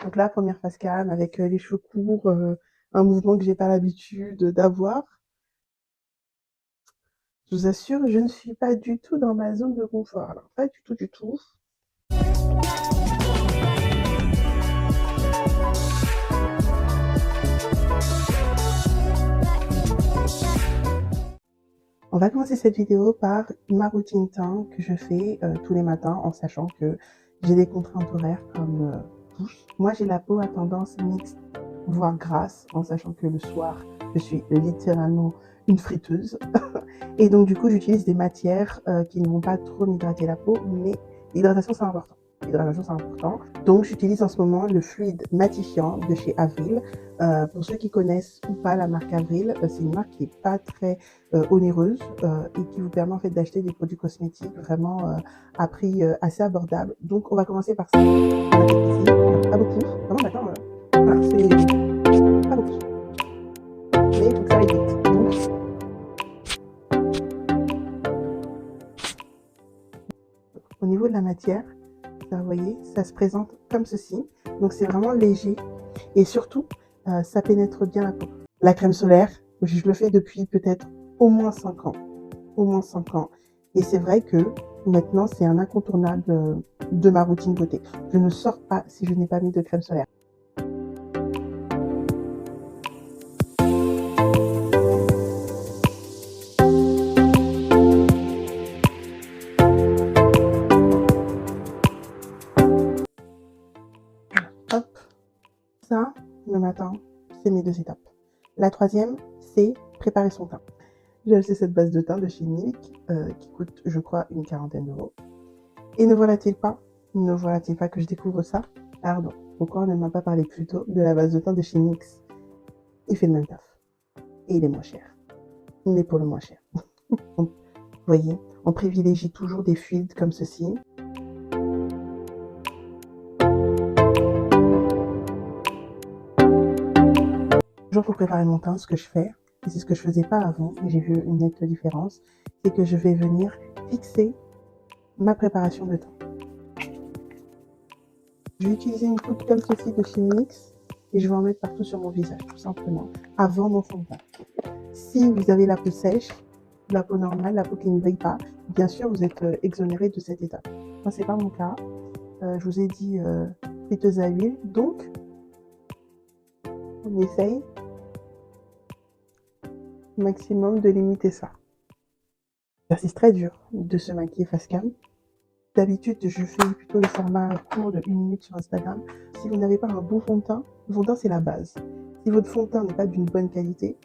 Donc là, première face cam avec les cheveux courts, un mouvement que j'ai pas l'habitude d'avoir. Je vous assure, je ne suis pas du tout dans ma zone de confort. Alors, pas du tout, du tout. On va commencer cette vidéo par ma routine teint que je fais tous les matins en sachant que j'ai des contraintes horaires comme tous. Moi, j'ai la peau à tendance mixte, voire grasse, en sachant que le soir, je suis littéralement une friteuse. Et donc, du coup, j'utilise des matières qui ne vont pas trop m'hydrater la peau, mais l'hydratation, c'est important. L'hydratation, c'est important. Donc, j'utilise en ce moment le fluide matifiant de chez Avril. Pour ceux qui connaissent ou pas la marque Avril, c'est une marque qui n'est pas très onéreuse et qui vous permet en fait d'acheter des produits cosmétiques vraiment à prix assez abordable. Donc, on va commencer par ça. On va ici, pas beaucoup. Vraiment, maintenant, voilà, c'est pas beaucoup. Mais il faut que ça aille vite. Donc, au niveau de la matière, vous voyez, ça se présente comme ceci. Donc c'est vraiment léger et surtout, ça pénètre bien la peau. La crème solaire, je le fais depuis peut-être au moins 5 ans. Au moins 5 ans. Et c'est vrai que maintenant, c'est un incontournable de ma routine beauté. Je ne sors pas si je n'ai pas mis de crème solaire. Hop, ça, le matin, c'est mes 2 étapes. La troisième, c'est préparer son teint. J'ai acheté cette base de teint de chez NYX qui coûte, je crois, une 40aine d'euros. Et ne voilà-t-il pas que je découvre ça? Pardon, pourquoi on ne m'a pas parlé plus tôt de la base de teint de chez NYX? Il fait le même taf. Et il est moins cher. Mais pour le moins cher. Vous voyez, on privilégie toujours des fluides comme ceci. Toujours pour préparer mon teint, ce que je fais, et c'est ce que je faisais pas avant, et j'ai vu une nette différence, c'est que je vais venir fixer ma préparation de teint. Je vais utiliser une poudre comme ceci de chez NYX et je vais en mettre partout sur mon visage, tout simplement, avant mon fond de teint. Si vous avez la peau sèche, la peau normale, la peau qui ne brille pas, bien sûr, vous êtes exonéré de cette étape. Moi, c'est pas mon cas. Je vous ai dit friteuse à huile, donc on essaye au maximum de limiter ça. Exercice très dur de se maquiller face cam. D'habitude, je fais plutôt le format court de 1 minute sur Instagram. Si vous n'avez pas un bon fond de teint, le fond de teint, c'est la base. Si votre fond de teint n'est pas d'une bonne qualité,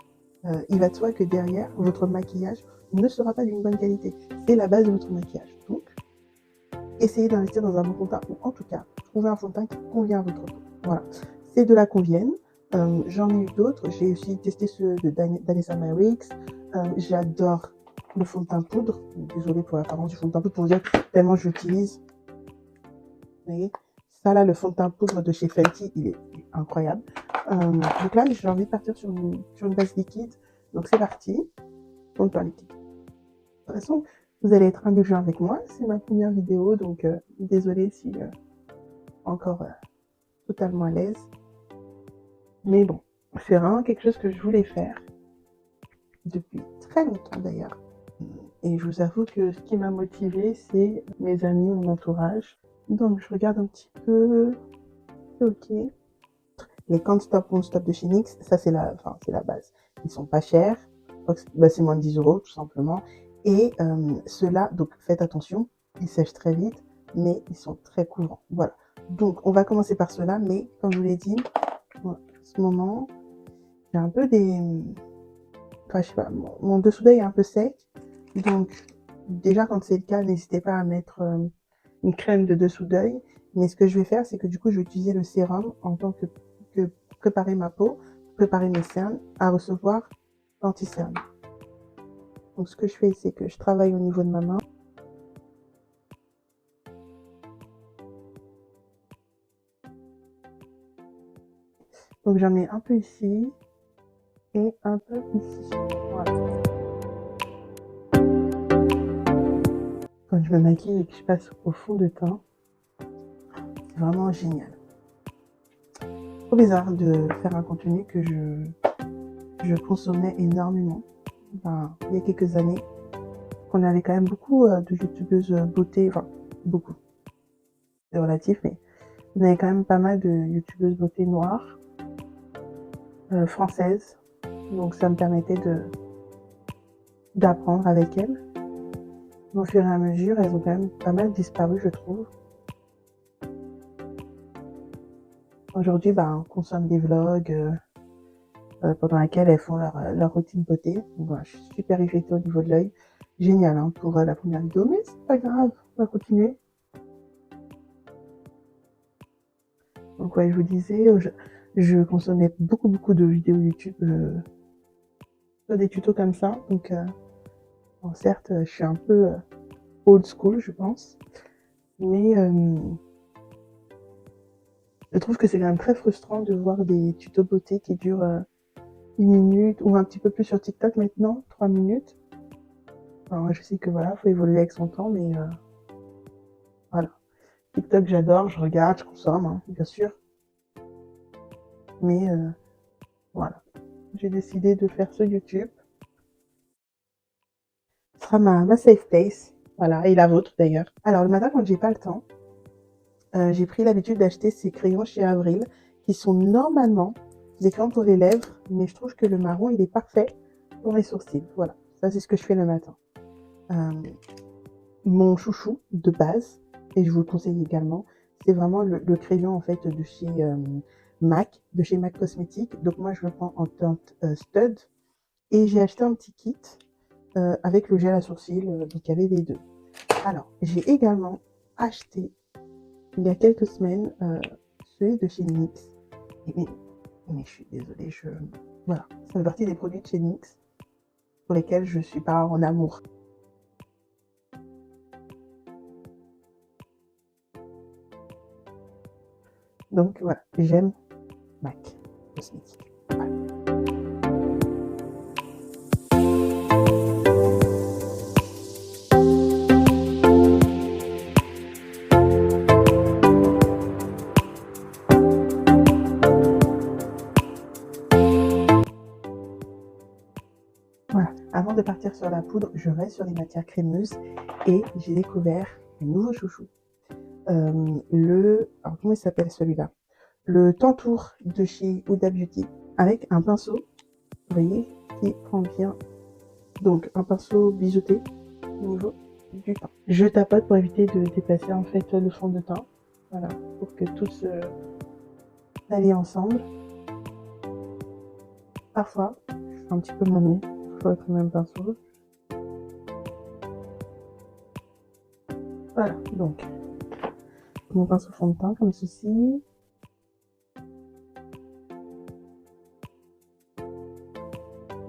il va de soi que derrière, votre maquillage ne sera pas d'une bonne qualité. C'est la base de votre maquillage. Donc, essayez d'investir dans un bon fond de teint, ou en tout cas, trouver un fond de teint qui convient à votre peau. Voilà. Ces deux-là conviennent. J'en ai eu d'autres. J'ai aussi testé ceux de Danessa Myricks. J'adore le fond de teint poudre. Désolée pour l'apparence du fond de teint poudre, pour vous dire tellement je l'utilise. Vous voyez, ça là, le fond de teint poudre de chez Fenty, il est incroyable. Donc là, j'ai envie de partir sur une base liquide. Donc c'est parti. Fond de teint liquide. De toute façon, vous allez être indulgent avec moi. C'est ma première vidéo, donc désolée si encore totalement à l'aise. Mais bon, c'est vraiment quelque chose que je voulais faire depuis très longtemps d'ailleurs. Et je vous avoue que ce qui m'a motivée, c'est mes amis, mon entourage. Donc je regarde un petit peu. C'est ok. Les Can't Stop Won't Stop de chez NYX, ça c'est la base. Ils sont pas chers. C'est moins de 10 euros tout simplement. Et ceux-là, donc faites attention, ils sèchent très vite, mais ils sont très couvrants. Voilà. Donc on va commencer par ceux-là, mais comme je vous l'ai dit, en ce moment, j'ai un peu des... Enfin, je sais pas, mon dessous d'œil est un peu sec. Donc, déjà, quand c'est le cas, n'hésitez pas à mettre une crème de dessous d'œil. Mais ce que je vais faire, c'est que du coup, je vais utiliser le sérum en tant que préparer ma peau, préparer mes cernes à recevoir l'anti-cerne. Donc, ce que je fais, c'est que je travaille au niveau de ma main. Donc, j'en mets un peu ici et un peu ici. Voilà. Quand je me maquille et que je passe au fond de teint, c'est vraiment génial. trop bizarre de faire un contenu que je consommais énormément. Ben, il y a quelques années, on avait quand même beaucoup de youtubeuses beauté, enfin beaucoup, c'est relatif, mais on avait quand même pas mal de youtubeuses beauté noires, françaises, donc ça me permettait d'apprendre avec elles. Au fur et à mesure, elles ont quand même pas mal disparu, je trouve. Aujourd'hui, ben, on consomme des vlogs pendant lesquels elles font leur routine beauté. Donc, voilà, je suis super irritée au niveau de l'œil. Génial hein, pour la première vidéo, mais c'est pas grave, on va continuer. Donc ouais, je vous disais, je consommais beaucoup de vidéos YouTube, des tutos comme ça. Donc bon, certes, je suis un peu old school, je pense, mais je trouve que c'est quand même très frustrant de voir des tutos beauté qui durent 1 minute ou un petit peu plus sur TikTok maintenant, 3 minutes. Alors, je sais que voilà, faut évoluer avec son temps, mais voilà. TikTok, j'adore, je regarde, je consomme, hein, bien sûr. Mais voilà, j'ai décidé de faire ce YouTube. Ce sera ma safe place, voilà, et la vôtre d'ailleurs. Alors le matin quand j'ai pas le temps, j'ai pris l'habitude d'acheter ces crayons chez Avril, qui sont normalement des crayons pour les lèvres, mais je trouve que le marron il est parfait pour les sourcils. Voilà, ça c'est ce que je fais le matin. Mon chouchou de base, et je vous le conseille également, c'est vraiment le crayon en fait de chez MAC, de chez MAC Cosmétiques. Donc moi je le prends en teinte stud, et j'ai acheté un petit kit avec le gel à sourcils, donc il y avait les deux. Alors j'ai également acheté il y a quelques semaines celui de chez NYX. Mais je suis désolée, voilà, ça fait partie des produits de chez NYX pour lesquels je suis pas en amour. Donc voilà, j'aime MAC Cosmétiques. Voilà. Voilà, avant de partir sur la poudre, je reste sur les matières crémeuses et j'ai découvert un nouveau chouchou. Alors comment il s'appelle celui-là? Le Tantour de chez Huda Beauty avec un pinceau, vous voyez, qui prend bien. Donc un pinceau biseauté au niveau du teint. Je tapote pour éviter de déplacer en fait le fond de teint. Voilà, pour que tout se allie ensemble. Parfois, je fais un petit peu mon nez, faut être le même pinceau. Voilà, donc mon pinceau fond de teint comme ceci.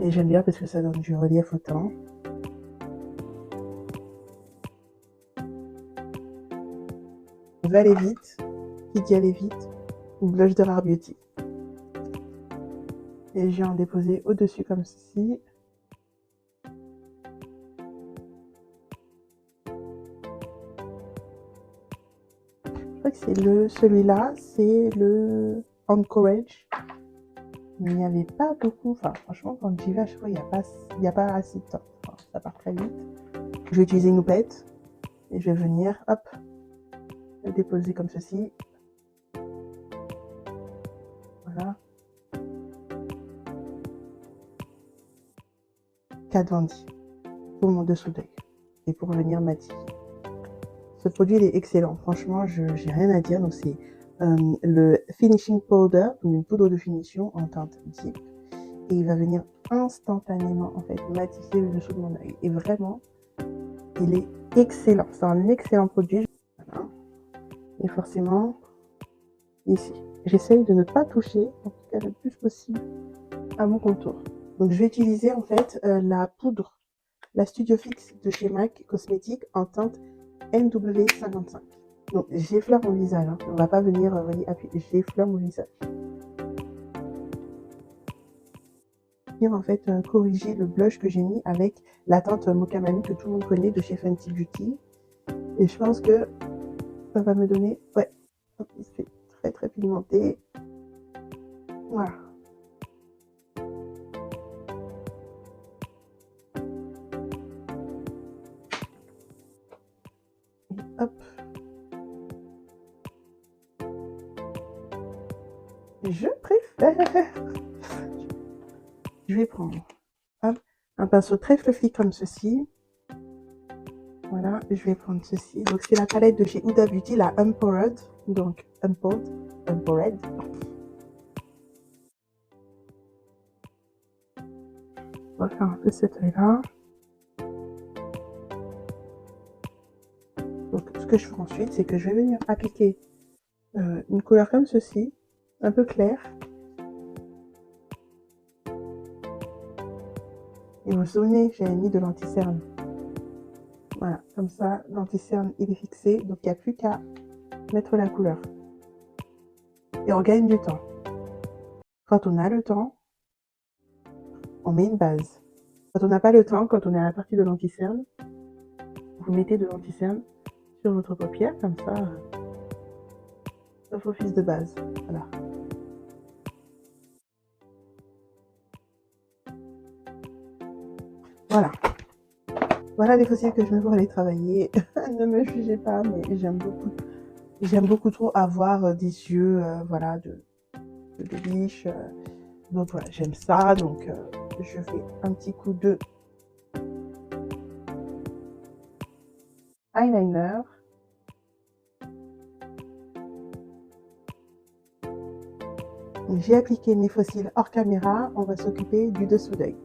Et j'aime bien parce que ça donne du relief au teint. On va aller vite. Qui dit aller vite? Blush de Rare Beauty. Et je viens en déposer au-dessus comme ceci. Je crois que c'est celui-là, c'est le Encourage. Il n'y avait pas beaucoup, enfin franchement quand j'y vais à chaque fois il n'y a pas assez de temps, enfin, ça part très vite. Je vais utiliser une houppette et je vais venir, hop, le déposer comme ceci. Voilà. Kat Von D pour mon dessous d'œil et pour venir matifier. Ce produit il est excellent, franchement j'ai rien à dire. Donc c'est le Finishing Powder, donc une poudre de finition en teinte deep, et il va venir instantanément en fait matifier le dessous de mon œil. Et vraiment, il est excellent, c'est un excellent produit. Voilà. Et forcément, ici, j'essaye de ne pas toucher, en tout cas le plus possible, à mon contour. Donc je vais utiliser en fait la poudre, la Studio Fix de chez MAC Cosmétiques en teinte NW55. Donc j'effleure mon visage, hein. On va pas venir, voyez, appuyer, j'effleure mon visage. En fait corriger le blush que j'ai mis avec la teinte Mocha Mami que tout le monde connaît de chez Fenty Beauty. Et je pense que ça va me donner, ouais, c'est très très pigmenté. Voilà. Et hop. Je préfère. Je vais prendre hop, un pinceau très fluffy comme ceci. Voilà, je vais prendre ceci. Donc, c'est la palette de chez Huda Beauty, la Empowered. Donc, Empowered. On va faire un peu cet œil-là. Donc, ce que je fais ensuite, c'est que je vais venir appliquer une couleur comme ceci, un peu claire. Et vous vous souvenez, j'avais mis de l'anti-cerne. Voilà, comme ça, l'anti-cerne, il est fixé. Donc, il n'y a plus qu'à mettre la couleur. Et on gagne du temps. Quand on a le temps, on met une base. Quand on n'a pas le temps, quand on est à la partie de l'anti-cerne, vous mettez de l'anti-cerne sur votre paupière, comme ça, sauf office de base. Voilà. Voilà. Voilà les fossiles que je vais pour aller travailler. Ne me jugez pas, mais j'aime beaucoup trop avoir des yeux, voilà, de biche. Donc voilà, j'aime ça. Donc je fais un petit coup de eyeliner. J'ai appliqué mes fossiles hors caméra. On va s'occuper du dessous d'œil.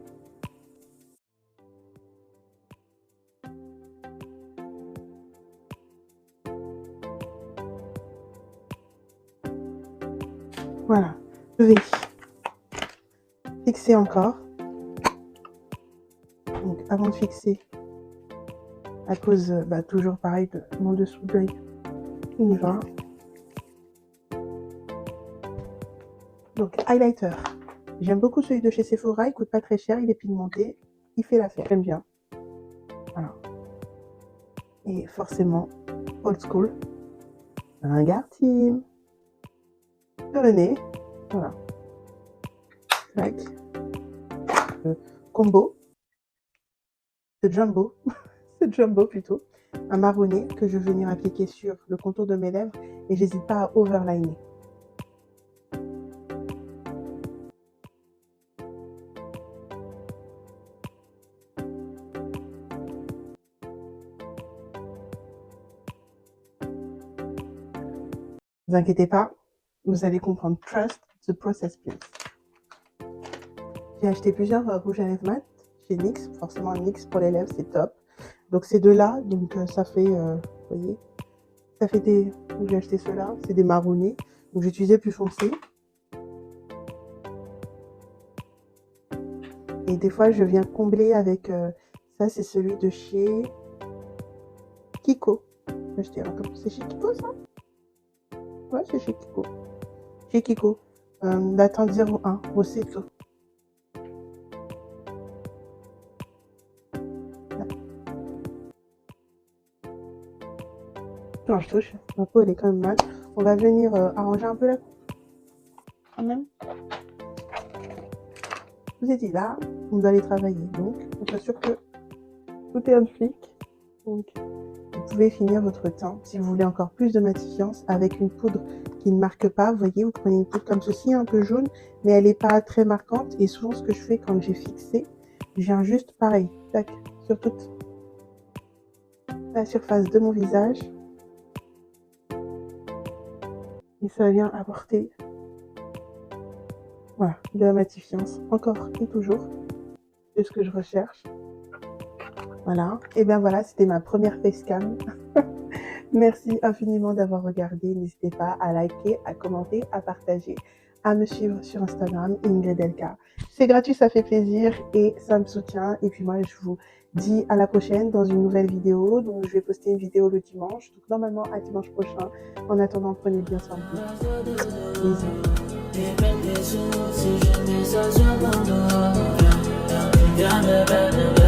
Voilà, je vais fixer encore. Donc avant de fixer, à cause, toujours pareil de mon dessous d'œil, on y va. Donc highlighter, j'aime beaucoup celui de chez Sephora, il coûte pas très cher, il est pigmenté, il fait l'affaire, j'aime bien. Voilà. Et forcément, old school, ringard team. Sur le nez, voilà. Tac. Combo. C'est jumbo. C'est jumbo plutôt. Un marronné que je vais venir appliquer sur le contour de mes lèvres et j'hésite pas à overliner. Ne vous inquiétez pas, vous allez comprendre. Trust the process, please. J'ai acheté plusieurs rouges à lèvres mat chez NYX. Forcément, NYX pour les lèvres, c'est top. Donc, ces deux-là, donc ça fait, vous voyez, ça fait des... J'ai acheté ceux-là, c'est des marronnés. Donc, j'ai utilisé plus foncé. Et des fois, je viens combler avec... ça, c'est celui de chez Kiko. C'est chez Kiko, ça? Ouais, c'est chez Kiko. Chez Kiko. La teinte 01, Rossetto. Quand je touche, ma peau elle est quand même mal. On va venir arranger un peu la coupe. Quand même. Vous étiez là, on doit aller travailler. Donc, on s'assure que tout est en flic. Donc, vous pouvez finir votre teint. Si vous voulez encore plus de matifiance, avec une poudre qui ne marque pas, vous voyez, vous prenez une poudre comme ceci, un peu jaune, mais elle n'est pas très marquante. Et souvent, ce que je fais quand j'ai fixé, je viens juste pareil, tac, sur toute la surface de mon visage. Et ça vient apporter, voilà, de la matifiance, encore et toujours. C'est ce que je recherche. Voilà, et bien voilà, c'était ma première facecam. Merci infiniment d'avoir regardé. N'hésitez pas à liker, à commenter, à partager, à me suivre sur Instagram, Ingrid Elka. C'est gratuit, ça fait plaisir et ça me soutient. Et puis moi, je vous dis à la prochaine dans une nouvelle vidéo. Donc, je vais poster une vidéo le dimanche. Donc, normalement, à dimanche prochain. En attendant, prenez bien soin de vous. Bisous.